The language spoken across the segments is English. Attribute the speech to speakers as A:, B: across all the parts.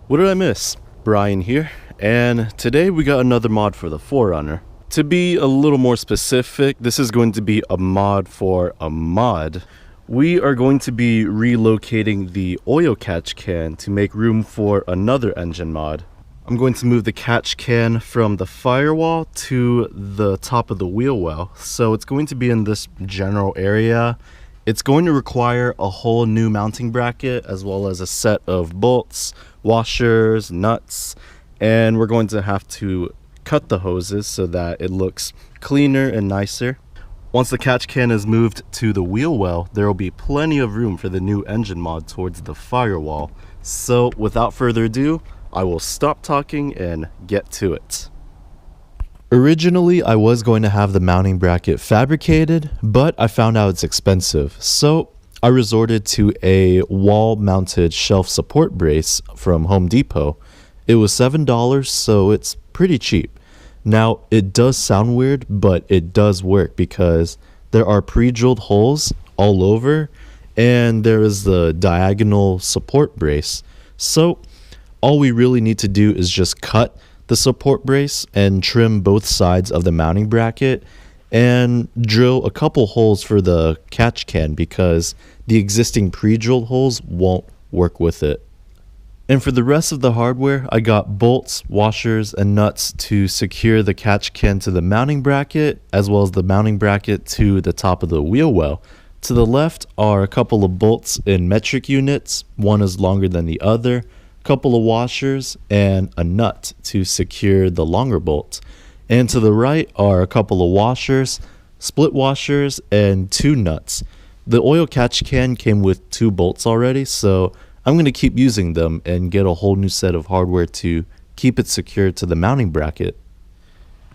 A: What did I miss? Brian here, and today we got another mod for the 4Runner. To be a little more specific, this is going to be a mod for a mod. We are going to be relocating the oil catch can to make room for another engine mod. I'm going to move the catch can from the firewall to the top of the wheel well, so it's going to be in this general area. It's going to require a whole new mounting bracket as well as a set of bolts, washers, nuts, and we're going to have to cut the hoses so that it looks cleaner and nicer. Once the catch can is moved to the wheel well, there will be plenty of room for the new engine mod towards the firewall. So without further ado, I will stop talking and get to it. Originally, I was going to have the mounting bracket fabricated, but I found out it's expensive. So I resorted to a wall-mounted shelf support brace from Home Depot. It was $7, so it's pretty cheap. Now, it does sound weird, but it does work because there are pre-drilled holes all over, and there is the diagonal support brace. So all we really need to do is just cut the support brace and trim both sides of the mounting bracket and drill a couple holes for the catch can because the existing pre-drilled holes won't work with it. And for the rest of the hardware, I got bolts, washers, and nuts to secure the catch can to the mounting bracket as well as the mounting bracket to the top of the wheel well. To the left are a couple of bolts in metric units, one is longer than the other, couple of washers, and a nut to secure the longer bolt. And to the right are a couple of washers, split washers, and two nuts. The oil catch can came with two bolts already, so I'm going to keep using them and get a whole new set of hardware to keep it secured to the mounting bracket.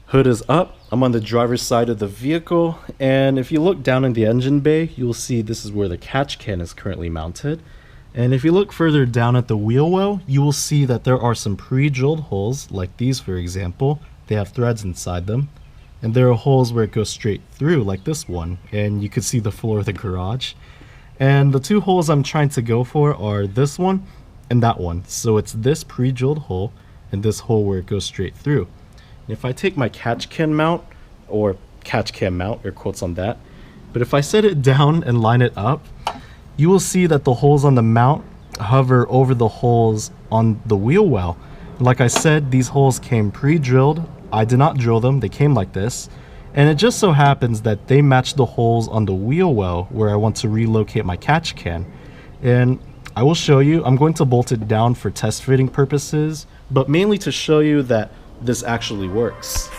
A: Hood is up. I'm on the driver's side of the vehicle, and if you look down in the engine bay, you'll see this is where the catch can is currently mounted. And if you look further down at the wheel well, you will see that there are some pre-drilled holes, like these for example. They have threads inside them. And there are holes where it goes straight through, like this one. And you can see the floor of the garage. And the two holes I'm trying to go for are this one and that one. So it's this pre-drilled hole and this hole where it goes straight through. And if I take my catch can mount, or catch can mount, air quotes on that, but if I set it down and line it up, you will see that the holes on the mount hover over the holes on the wheel well. Like I said, these holes came pre-drilled. I did not drill them, they came like this. And it just so happens that they match the holes on the wheel well where I want to relocate my catch can. And I will show you, I'm going to bolt it down for test fitting purposes, but mainly to show you that this actually works.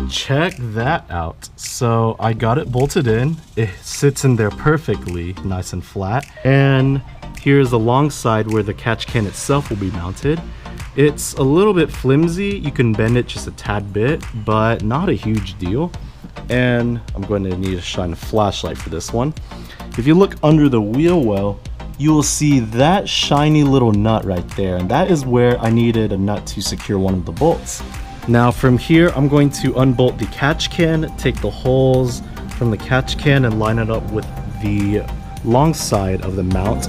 A: Check that out. So I got it bolted in. It sits in there perfectly, nice and flat. And here's the long side where the catch can itself will be mounted. It's a little bit flimsy. You can bend it just a tad bit, but not a huge deal. And I'm going to need to shine a flashlight for this one. If you look under the wheel well, you will see that shiny little nut right there. And that is where I needed a nut to secure one of the bolts. Now from here, I'm going to unbolt the catch can, take the holes from the catch can and line it up with the long side of the mount.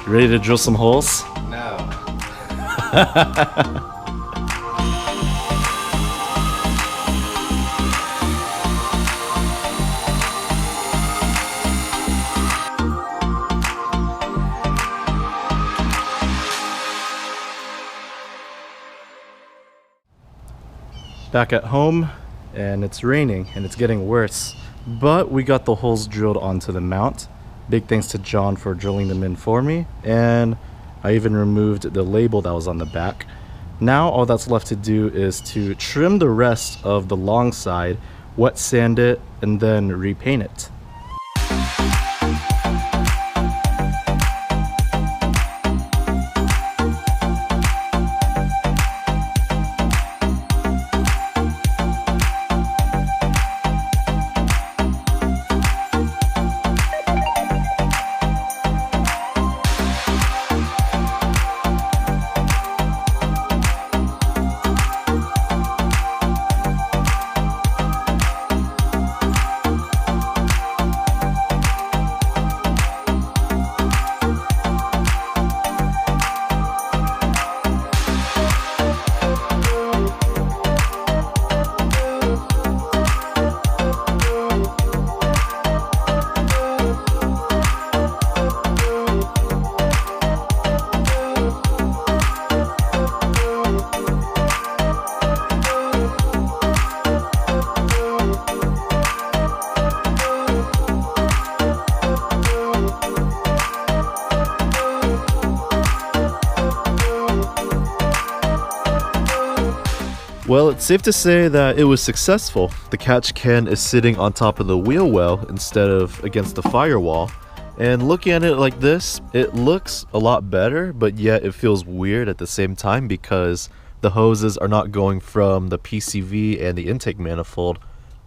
A: Ready to drill some holes?
B: No.
A: Back at home, and it's raining and it's getting worse, but we got the holes drilled onto the mount. Big thanks to John for drilling them in for me, and I even removed the label that was on the back. Now all that's left to do is to trim the rest of the long side, wet sand it, and then repaint it. Well, it's safe to say that it was successful. The catch can is sitting on top of the wheel well instead of against the firewall. And looking at it like this, it looks a lot better, but yet it feels weird at the same time because the hoses are not going from the PCV and the intake manifold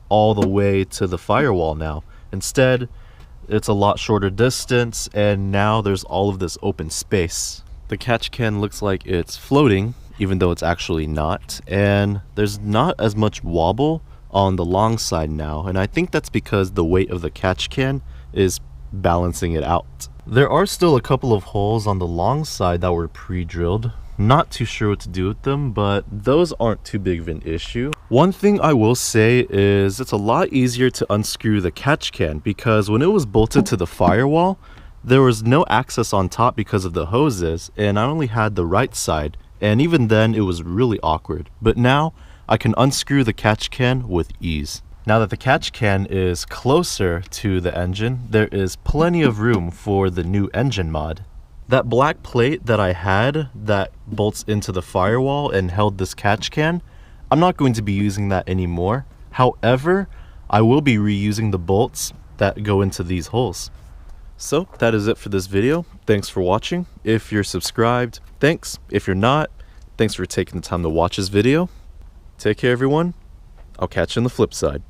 A: all the way to the firewall now. Instead, it's a lot shorter distance, and now there's all of this open space. The catch can looks like it's floating, even though it's actually not, and there's not as much wobble on the long side now, and I think that's because the weight of the catch can is balancing it out. There are still a couple of holes on the long side that were pre-drilled. Not too sure what to do with them, but those aren't too big of an issue. One thing I will say is it's a lot easier to unscrew the catch can because when it was bolted to the firewall, there was no access on top because of the hoses, and I only had the right side, and even then it was really awkward. But now I can unscrew the catch can with ease. Now that the catch can is closer to the engine, there is plenty of room for the new engine mod. That black plate that I had that bolts into the firewall and held this catch can, I'm not going to be using that anymore. However, I will be reusing the bolts that go into these holes. So that is it for this video. Thanks for watching. If you're subscribed, thanks. If you're not, thanks for taking the time to watch this video. Take care, everyone. I'll catch you on the flip side.